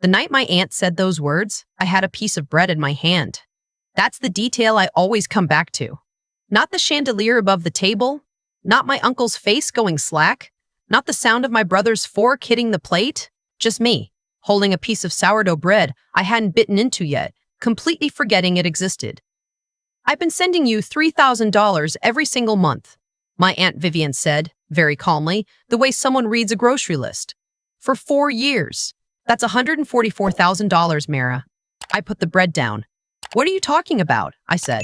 The night my aunt said those words, I had a piece of bread in my hand. That's the detail I always come back to. Not the chandelier above the table, not my uncle's face going slack, not the sound of my brother's fork hitting the plate, just me, holding a piece of sourdough bread I hadn't bitten into yet, completely forgetting it existed. I've been sending you $3,000 every single month, my Aunt Vivian said, very calmly, the way someone reads a grocery list. For 4 years. That's $144,000, Mara. I put the bread down. What are you talking about? I said.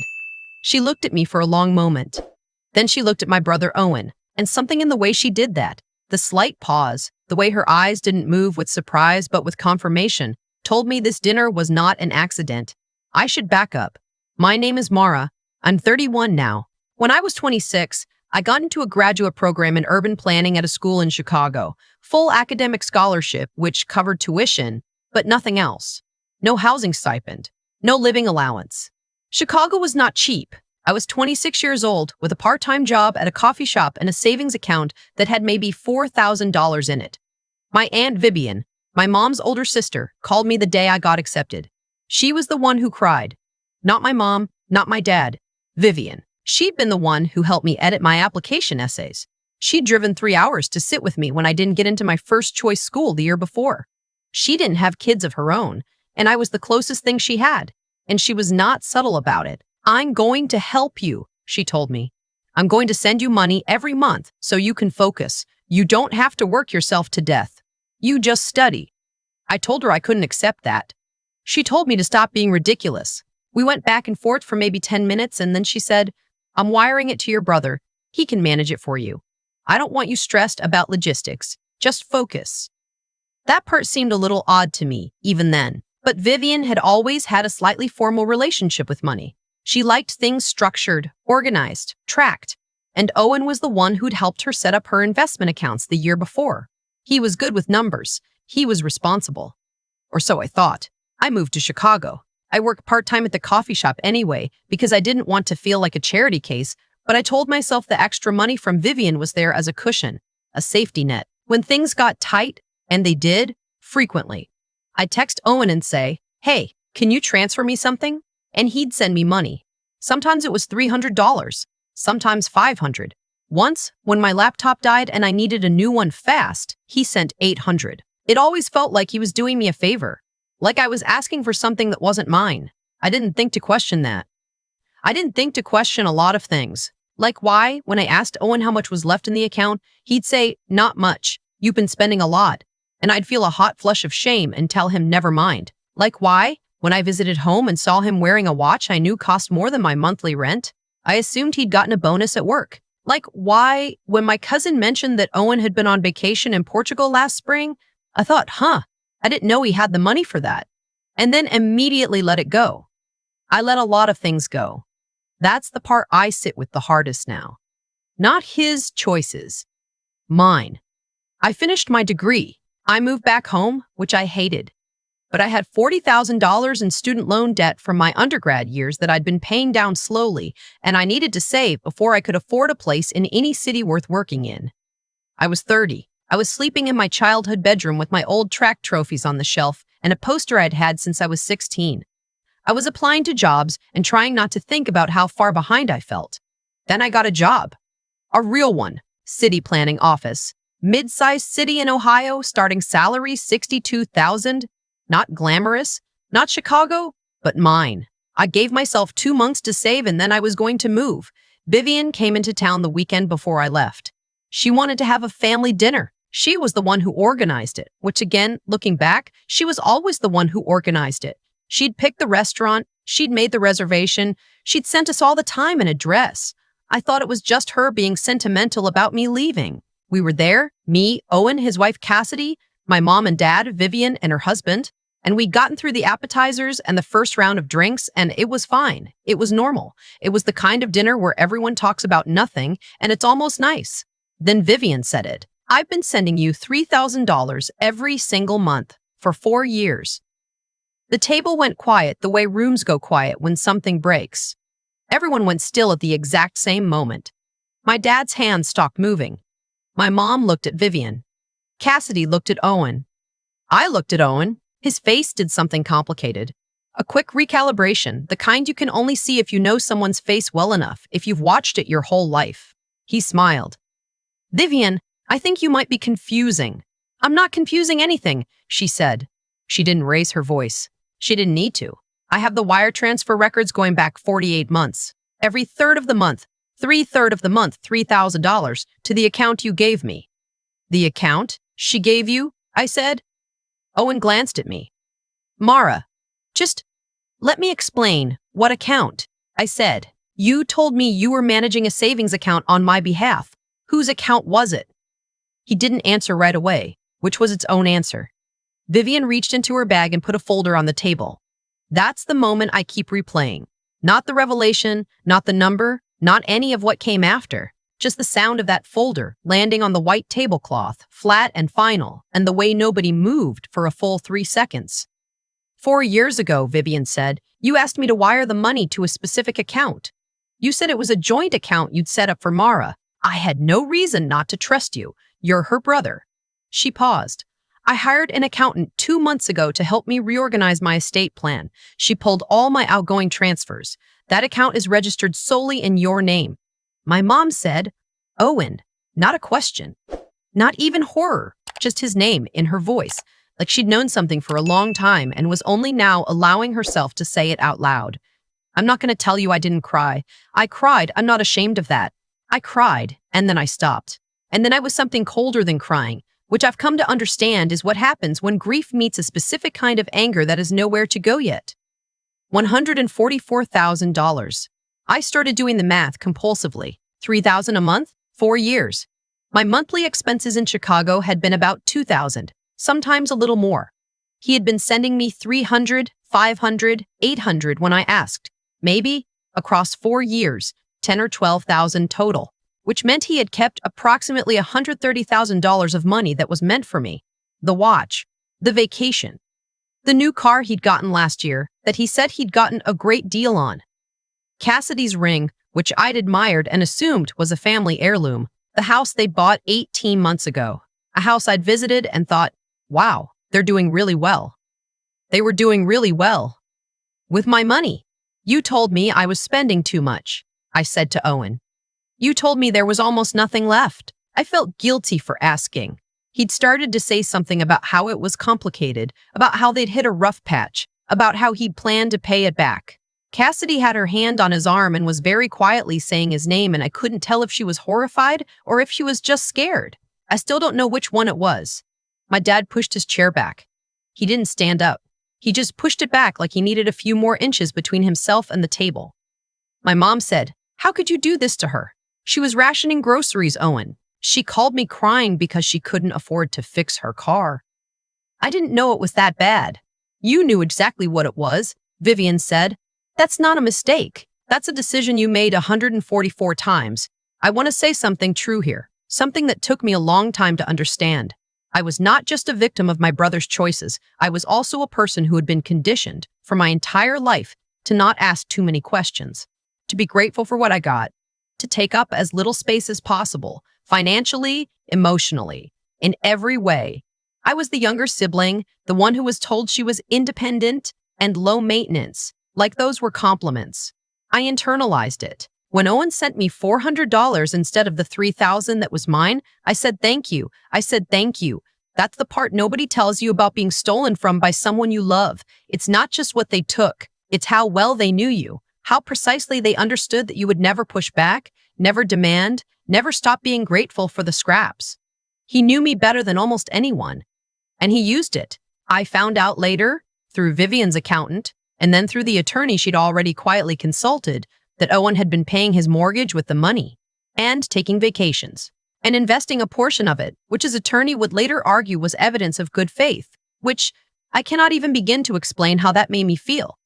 She looked at me for a long moment. Then she looked at my brother Owen, and something in the way she did that, the slight pause, the way her eyes didn't move with surprise but with confirmation, told me this dinner was not an accident. I should back up. My name is Mara. I'm 31 now. When I was 26, I got into a graduate program in urban planning at a school in Chicago. Full academic scholarship, which covered tuition, but nothing else. No housing stipend. No living allowance. Chicago was not cheap. I was 26 years old with a part-time job at a coffee shop and a savings account that had maybe $4,000 in it. My Aunt Vivian, my mom's older sister, called me the day I got accepted. She was the one who cried. Not my mom, not my dad. Vivian. She'd been the one who helped me edit my application essays. She'd driven 3 hours to sit with me when I didn't get into my first choice school the year before. She didn't have kids of her own, and I was the closest thing she had, and she was not subtle about it. I'm going to help you, she told me. I'm going to send you money every month so you can focus. You don't have to work yourself to death. You just study. I told her I couldn't accept that. She told me to stop being ridiculous. We went back and forth for maybe 10 minutes, and then she said, I'm wiring it to your brother. He can manage it for you. I don't want you stressed about logistics. Just focus. That part seemed a little odd to me, even then. But Vivian had always had a slightly formal relationship with money. She liked things structured, organized, tracked. And Owen was the one who'd helped her set up her investment accounts the year before. He was good with numbers. He was responsible. Or so I thought. I moved to Chicago. I worked part-time at the coffee shop anyway because I didn't want to feel like a charity case, but I told myself the extra money from Vivian was there as a cushion, a safety net. When things got tight, and they did, frequently, I'd text Owen and say, hey, can you transfer me something? And he'd send me money. Sometimes it was $300, sometimes $500. Once, when my laptop died and I needed a new one fast, he sent $800. It always felt like he was doing me a favor, like I was asking for something that wasn't mine. I didn't think to question that. I didn't think to question a lot of things. Like why, when I asked Owen how much was left in the account, he'd say, not much, you've been spending a lot. And I'd feel a hot flush of shame and tell him never mind. Like why, when I visited home and saw him wearing a watch I knew cost more than my monthly rent, I assumed he'd gotten a bonus at work. Like why, when my cousin mentioned that Owen had been on vacation in Portugal last spring, I thought, I didn't know he had the money for that. And then immediately let it go. I let a lot of things go. That's the part I sit with the hardest now. Not his choices. Mine. I finished my degree. I moved back home, which I hated. But I had $40,000 in student loan debt from my undergrad years that I'd been paying down slowly, and I needed to save before I could afford a place in any city worth working in. I was 30. I was sleeping in my childhood bedroom with my old track trophies on the shelf and a poster I'd had since I was 16. I was applying to jobs and trying not to think about how far behind I felt. Then I got a job. A real one. City planning office. Mid-sized city in Ohio, starting salary $62,000. Not glamorous, not Chicago, but mine. I gave myself 2 months to save and then I was going to move. Vivian came into town the weekend before I left. She wanted to have a family dinner. She was the one who organized it, which again, looking back, she was always the one who organized it. She'd picked the restaurant, she'd made the reservation, she'd sent us all the time an address. I thought it was just her being sentimental about me leaving. We were there, me, Owen, his wife Cassidy, my mom and dad, Vivian, and her husband. And we'd gotten through the appetizers and the first round of drinks, and it was fine. It was normal. It was the kind of dinner where everyone talks about nothing, and it's almost nice. Then Vivian said it. I've been sending you $3,000 every single month for 4 years. The table went quiet the way rooms go quiet when something breaks. Everyone went still at the exact same moment. My dad's hand stopped moving. My mom looked at Vivian. Cassidy looked at Owen. I looked at Owen. His face did something complicated. A quick recalibration, the kind you can only see if you know someone's face well enough, if you've watched it your whole life. He smiled. Vivian, I think you might be confusing. I'm not confusing anything, she said. She didn't raise her voice. She didn't need to. I have the wire transfer records going back 48 months. Every third of the month, $3,000 to the account you gave me. The account she gave you? I said. Owen glanced at me. Mara, just let me explain. What account? I said. You told me you were managing a savings account on my behalf. Whose account was it? He didn't answer right away, which was its own answer. Vivian reached into her bag and put a folder on the table. That's the moment I keep replaying. Not the revelation, not the number, not any of what came after. Just the sound of that folder landing on the white tablecloth, flat and final, and the way nobody moved for a full 3 seconds. 4 years ago, Vivian said, you asked me to wire the money to a specific account. You said it was a joint account you'd set up for Mara. I had no reason not to trust you. You're her brother. She paused. I hired an accountant 2 months ago to help me reorganize my estate plan. She pulled all my outgoing transfers. That account is registered solely in your name. My mom said, Owen, not a question. Not even horror, just his name in her voice, like she'd known something for a long time and was only now allowing herself to say it out loud. I'm not going to tell you I didn't cry. I cried. I'm not ashamed of that. I cried, and then I stopped. And then I was something colder than crying, which I've come to understand is what happens when grief meets a specific kind of anger that is nowhere to go yet. $144,000. I started doing the math compulsively. $3,000 a month, 4 years. My monthly expenses in Chicago had been about $2,000, sometimes a little more. He had been sending me $300, $500, $800 when I asked. Maybe, across 4 years, $10,000 or $12,000 total, which meant he had kept approximately $130,000 of money that was meant for me. The watch, the vacation, the new car he'd gotten last year that he said he'd gotten a great deal on. Cassidy's ring, which I'd admired and assumed was a family heirloom, the house they bought 18 months ago, a house I'd visited and thought, wow, they're doing really well. They were doing really well. With my money. You told me I was spending too much, I said to Owen. You told me there was almost nothing left. I felt guilty for asking. He'd started to say something about how it was complicated, about how they'd hit a rough patch, about how he'd planned to pay it back. Cassidy had her hand on his arm and was very quietly saying his name, and I couldn't tell if she was horrified or if she was just scared. I still don't know which one it was. My dad pushed his chair back. He didn't stand up. He just pushed it back like he needed a few more inches between himself and the table. My mom said, "How could you do this to her? She was rationing groceries, Owen. She called me crying because she couldn't afford to fix her car." I didn't know it was that bad. You knew exactly what it was, Vivian said. That's not a mistake. That's a decision you made 144 times. I want to say something true here, something that took me a long time to understand. I was not just a victim of my brother's choices. I was also a person who had been conditioned for my entire life to not ask too many questions, to be grateful for what I got, to take up as little space as possible, financially, emotionally, in every way. I was the younger sibling, the one who was told she was independent and low maintenance, like those were compliments. I internalized it. When Owen sent me $400 instead of the $3,000 that was mine, I said thank you. I said thank you. That's the part nobody tells you about being stolen from by someone you love. It's not just what they took. It's how well they knew you, how precisely they understood that you would never push back, never demand, never stop being grateful for the scraps. He knew me better than almost anyone, and he used it. I found out later, through Vivian's accountant, and then through the attorney she'd already quietly consulted, that Owen had been paying his mortgage with the money and taking vacations and investing a portion of it, which his attorney would later argue was evidence of good faith, which I cannot even begin to explain how that made me feel.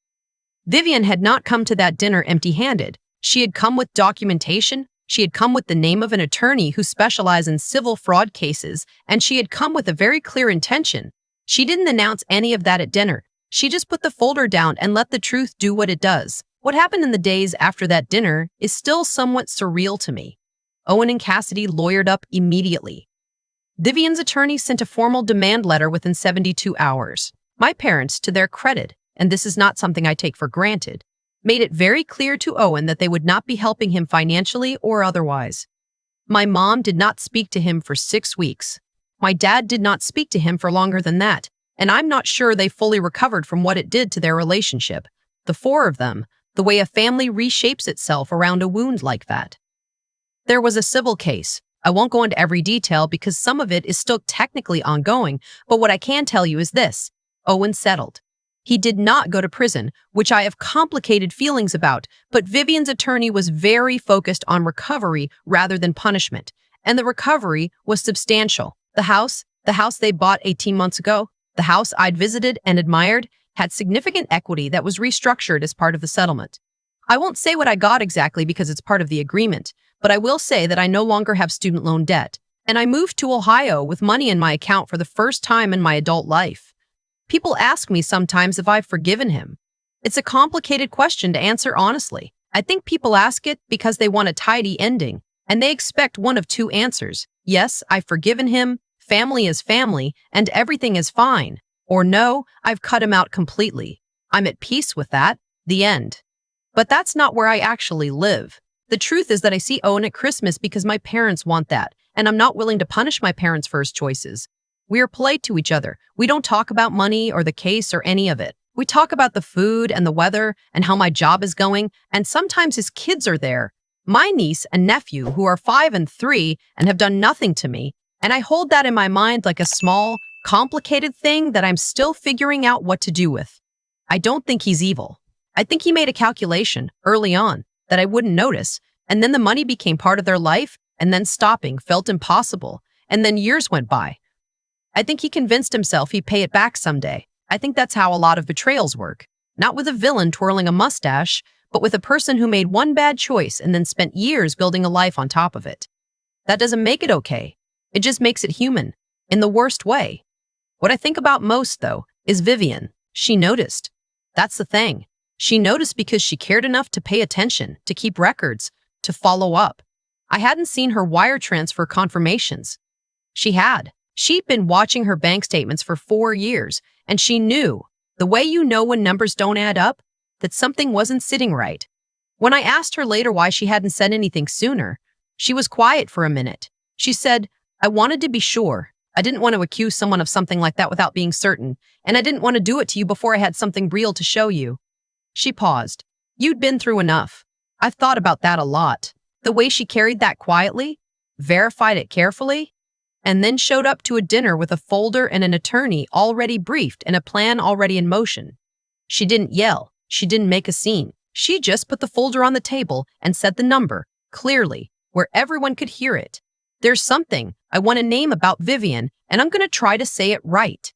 Vivian had not come to that dinner empty-handed. She had come with documentation. She had come with the name of an attorney who specialized in civil fraud cases, and she had come with a very clear intention. She didn't announce any of that at dinner. She just put the folder down and let the truth do what it does. What happened in the days after that dinner is still somewhat surreal to me. Owen and Cassidy lawyered up immediately. Vivian's attorney sent a formal demand letter within 72 hours. My parents, to their credit, and this is not something I take for granted, made it very clear to Owen that they would not be helping him financially or otherwise. My mom did not speak to him for 6 weeks. My dad did not speak to him for longer than that, and I'm not sure they fully recovered from what it did to their relationship. The four of them, the way a family reshapes itself around a wound like that. There was a civil case. I won't go into every detail because some of it is still technically ongoing, but what I can tell you is this. Owen settled. He did not go to prison, which I have complicated feelings about, but Vivian's attorney was very focused on recovery rather than punishment, and the recovery was substantial. The house they bought 18 months ago, the house I'd visited and admired, had significant equity that was restructured as part of the settlement. I won't say what I got exactly because it's part of the agreement, but I will say that I no longer have student loan debt, and I moved to Ohio with money in my account for the first time in my adult life. People ask me sometimes if I've forgiven him. It's a complicated question to answer honestly. I think people ask it because they want a tidy ending, and they expect one of two answers. Yes, I've forgiven him, family is family, and everything is fine. Or no, I've cut him out completely. I'm at peace with that. The end. But that's not where I actually live. The truth is that I see Owen at Christmas because my parents want that, and I'm not willing to punish my parents' first choices. We are polite to each other. We don't talk about money or the case or any of it. We talk about the food and the weather and how my job is going, and sometimes his kids are there. My niece and nephew, who are 5 and 3 and have done nothing to me, and I hold that in my mind like a small, complicated thing that I'm still figuring out what to do with. I don't think he's evil. I think he made a calculation early on that I wouldn't notice, and then the money became part of their life, and then stopping felt impossible, and then years went by. I think he convinced himself he'd pay it back someday. I think that's how a lot of betrayals work. Not with a villain twirling a mustache, but with a person who made one bad choice and then spent years building a life on top of it. That doesn't make it okay. It just makes it human, in the worst way. What I think about most, though, is Vivian. She noticed. That's the thing. She noticed because she cared enough to pay attention, to keep records, to follow up. I hadn't seen her wire transfer confirmations. She had. She'd been watching her bank statements for 4 years, and she knew, the way you know when numbers don't add up, that something wasn't sitting right. When I asked her later why she hadn't said anything sooner, she was quiet for a minute. She said, I wanted to be sure. I didn't want to accuse someone of something like that without being certain, and I didn't want to do it to you before I had something real to show you. She paused. You'd been through enough. I've thought about that a lot. The way she carried that quietly, verified it carefully, and then showed up to a dinner with a folder and an attorney already briefed and a plan already in motion. She didn't yell. She didn't make a scene. She just put the folder on the table and said the number, clearly, where everyone could hear it. There's something I want to name about Vivian, and I'm going to try to say it right.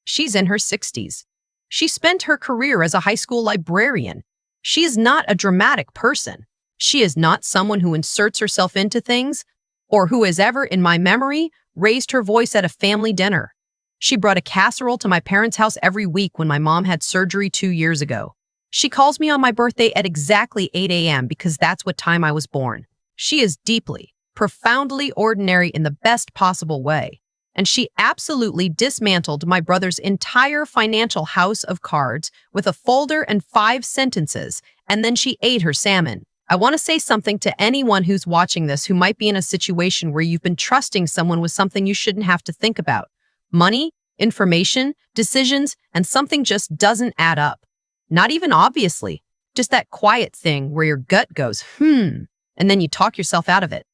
She's in her 60s. She spent her career as a high school librarian. She is not a dramatic person. She is not someone who inserts herself into things, or who has ever, in my memory, raised her voice at a family dinner. She brought a casserole to my parents' house every week when my mom had surgery 2 years ago. She calls me on my birthday at exactly 8 a.m. because that's what time I was born. She is deeply, profoundly ordinary in the best possible way. And she absolutely dismantled my brother's entire financial house of cards with a folder and 5 sentences, and then she ate her salmon. I want to say something to anyone who's watching this who might be in a situation where you've been trusting someone with something you shouldn't have to think about. Money, information, decisions, and something just doesn't add up. Not even obviously, just that quiet thing where your gut goes, and then you talk yourself out of it.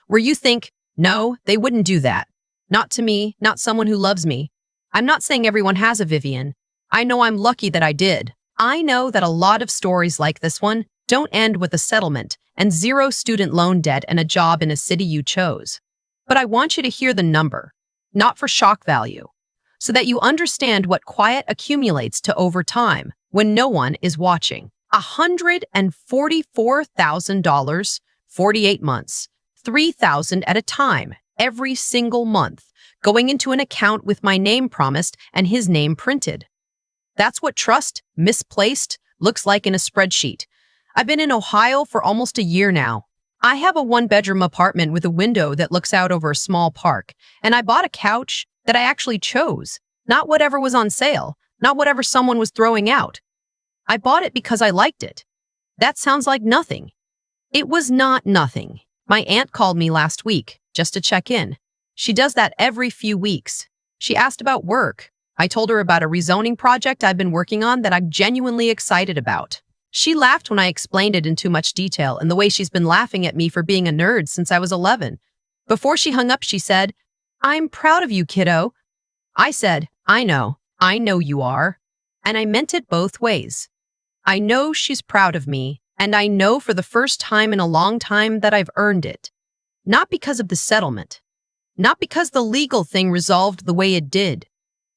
Where you think, no, they wouldn't do that. Not to me, not someone who loves me. I'm not saying everyone has a Vivian. I know I'm lucky that I did. I know that a lot of stories like this one don't end with a settlement and 0 student loan debt and a job in a city you chose. But I want you to hear the number, not for shock value, so that you understand what quiet accumulates to over time when no one is watching. $144,000, 48 months, $3,000 at a time, every single month, going into an account with my name promised and his name printed. That's what trust, misplaced, looks like in a spreadsheet. I've been in Ohio for almost a year now. I have a 1-bedroom apartment with a window that looks out over a small park, and I bought a couch that I actually chose, not whatever was on sale, not whatever someone was throwing out. I bought it because I liked it. That sounds like nothing. It was not nothing. My aunt called me last week just to check in. She does that every few weeks. She asked about work. I told her about a rezoning project I've been working on that I'm genuinely excited about. She laughed when I explained it in too much detail, and the way she's been laughing at me for being a nerd since I was 11. Before she hung up, she said, "I'm proud of you, kiddo." I said, I know you are. And I meant it both ways. I know she's proud of me, and I know for the first time in a long time that I've earned it. Not because of the settlement, not because the legal thing resolved the way it did,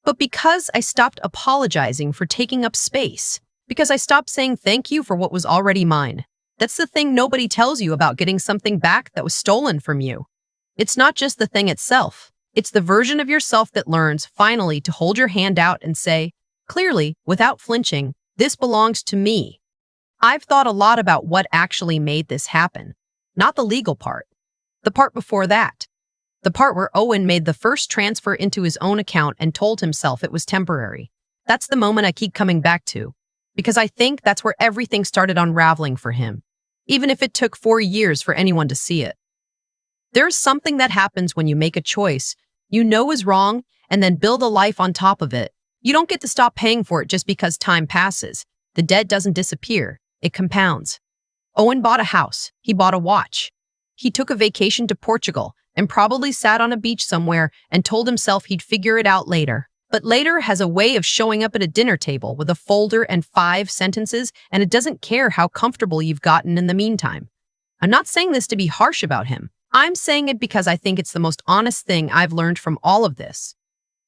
but because I stopped apologizing for taking up space, because I stopped saying thank you for what was already mine. That's the thing nobody tells you about getting something back that was stolen from you. It's not just the thing itself. It's the version of yourself that learns, finally, to hold your hand out and say, clearly, without flinching, this belongs to me. I've thought a lot about what actually made this happen. Not the legal part. The part before that. The part where Owen made the first transfer into his own account and told himself it was temporary. That's the moment I keep coming back to, because I think that's where everything started unraveling for him, even if it took 4 years for anyone to see it. There's something that happens when you make a choice you know is wrong and then build a life on top of it. You don't get to stop paying for it just because time passes. The debt doesn't disappear. It compounds. Owen bought a house. He bought a watch. He took a vacation to Portugal and probably sat on a beach somewhere and told himself he'd figure it out later. But later has a way of showing up at a dinner table with a folder and 5 sentences, and it doesn't care how comfortable you've gotten in the meantime. I'm not saying this to be harsh about him. I'm saying it because I think it's the most honest thing I've learned from all of this.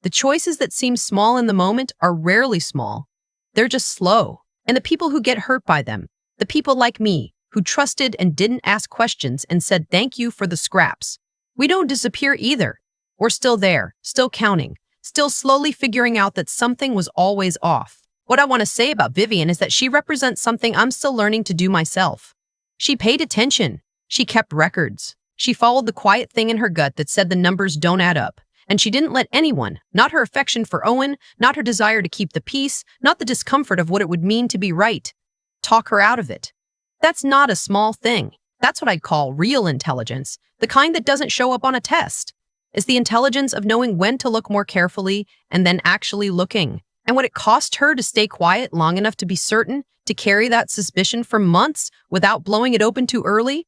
The choices that seem small in the moment are rarely small. They're just slow. And the people who get hurt by them, the people like me, who trusted and didn't ask questions and said thank you for the scraps, we don't disappear either. We're still there, still counting, still slowly figuring out that something was always off. What I want to say about Vivian is that she represents something I'm still learning to do myself. She paid attention. She kept records. She followed the quiet thing in her gut that said the numbers don't add up. And she didn't let anyone, not her affection for Owen, not her desire to keep the peace, not the discomfort of what it would mean to be right, talk her out of it. That's not a small thing. That's what I'd call real intelligence, the kind that doesn't show up on a test. It's the intelligence of knowing when to look more carefully and then actually looking. And what it cost her to stay quiet long enough to be certain, to carry that suspicion for months without blowing it open too early,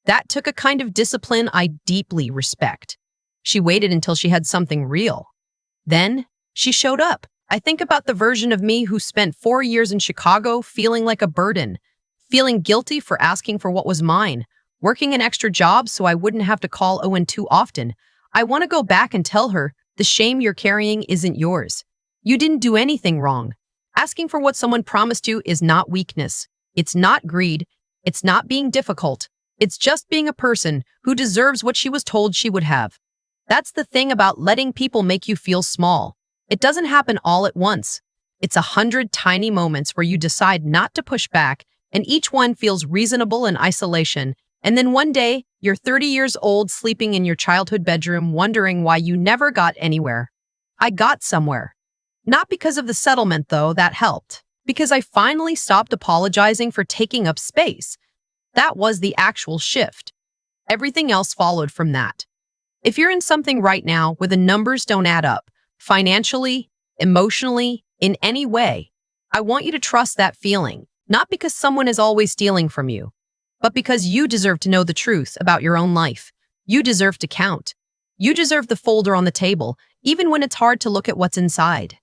that took a kind of discipline I deeply respect. She waited until she had something real. Then she showed up. I think about the version of me who spent 4 years in Chicago feeling like a burden, feeling guilty for asking for what was mine, working an extra job so I wouldn't have to call Owen too often. I want to go back and tell her, the shame you're carrying isn't yours. You didn't do anything wrong. Asking for what someone promised you is not weakness. It's not greed. It's not being difficult. It's just being a person who deserves what she was told she would have. That's the thing about letting people make you feel small. It doesn't happen all at once. It's 100 tiny moments where you decide not to push back, and each one feels reasonable in isolation. And then one day, you're 30 years old sleeping in your childhood bedroom wondering why you never got anywhere. I got somewhere. Not because of the settlement, though, that helped. Because I finally stopped apologizing for taking up space. That was the actual shift. Everything else followed from that. If you're in something right now where the numbers don't add up, financially, emotionally, in any way, I want you to trust that feeling, not because someone is always stealing from you, but because you deserve to know the truth about your own life. You deserve to count. You deserve the folder on the table, even when it's hard to look at what's inside.